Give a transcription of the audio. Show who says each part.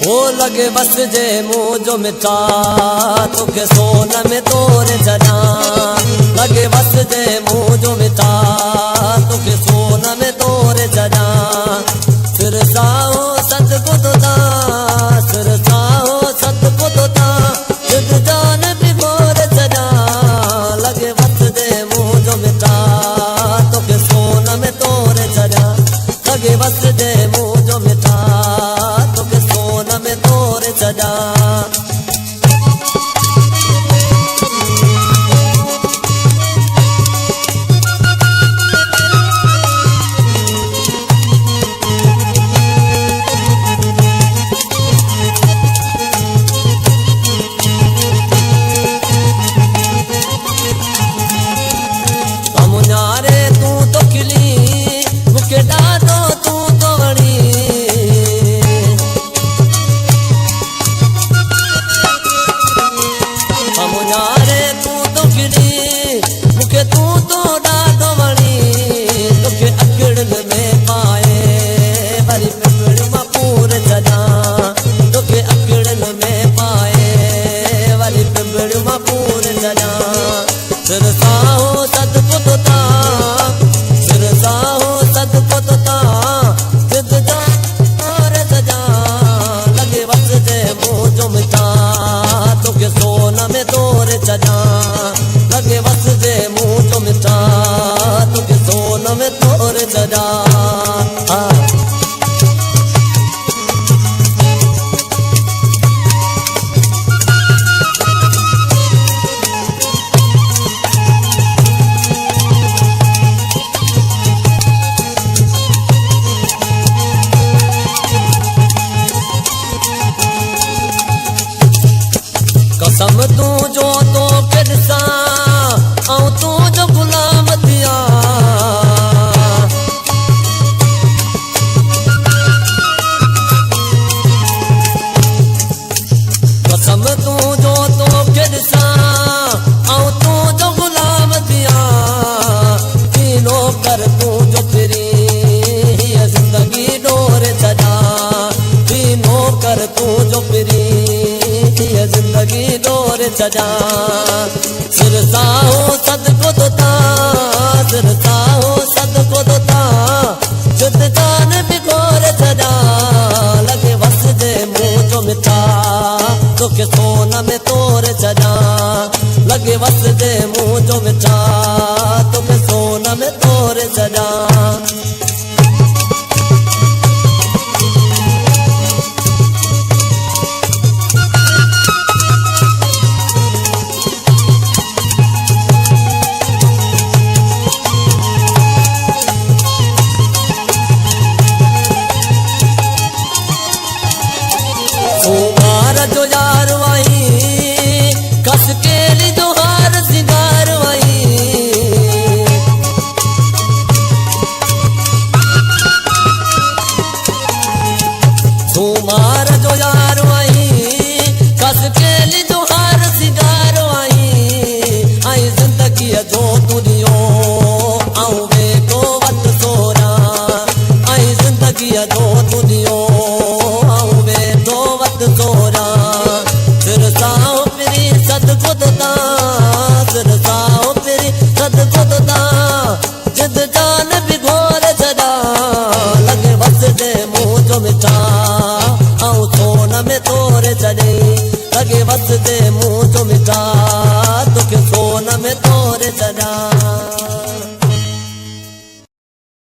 Speaker 1: ओ लगे बस जे मुँह जो मिठा तुके सोन में तोरे छॾा लगे बस जे मुँह जो मिठा तुके सोन में तोरे छॾा सिर साओ सदको तो ता सिर साओ सदको तो ता जिद जान भी मोरे छॾा लगे बस जे मुँह जो मिठा तुके सोन में तोरे छॾा लगे बस जे मुँह जो मिठा तुके सोन में तोरे छॾा सिरसाओ सदको तो ता सिरसाओ सदको तो ता जिद जान सजा लगे बस जे मुँह जो मिठा तुके सोन में तोरे छॾा लगे बस जे मुँह जो मिठा तुके सोन में तोरे छॾा कसम तू जो तो किरसा ऐं तू जो गुलाम थिया कसम तू जो तो किरसा ऐं तू जो गुलाम थिया तीनों कर तू जो फिरी जिंदगी डोरे छॾा तीनों कर तू जो फिरी जिंदगी डोरे छॾा सिरसाओ सदको तो ता सिरसाओ सदको तो ता जिद जान भी गोरे छॾा लगे बस जे मुँह जो मिठा तुके सोन में तोरे छॾा लगे बस जे मुँह जो मिठा तुके सोन में तोरे छॾा जो यार वही कस के ली जो हार सिंगार वही तुम्हारा जो यार वही कस के ली जो हार सिंगार वही आई जिंदगी जो तुझियो आऊं बेको वत सोना आई जिंदगी जो तुझियो आऊं बेको वत सोना सिरसाओ फिरी सदको तो ता सिरसाओ फिरी सदको तो ता जिद जान भी गोरे छॾा लगे बस जे मुँह जो मिठा ऐं सोन में तोरे छॾे लगे बस जे मुँह जो मिठा तुके सोन में तोरे छॾा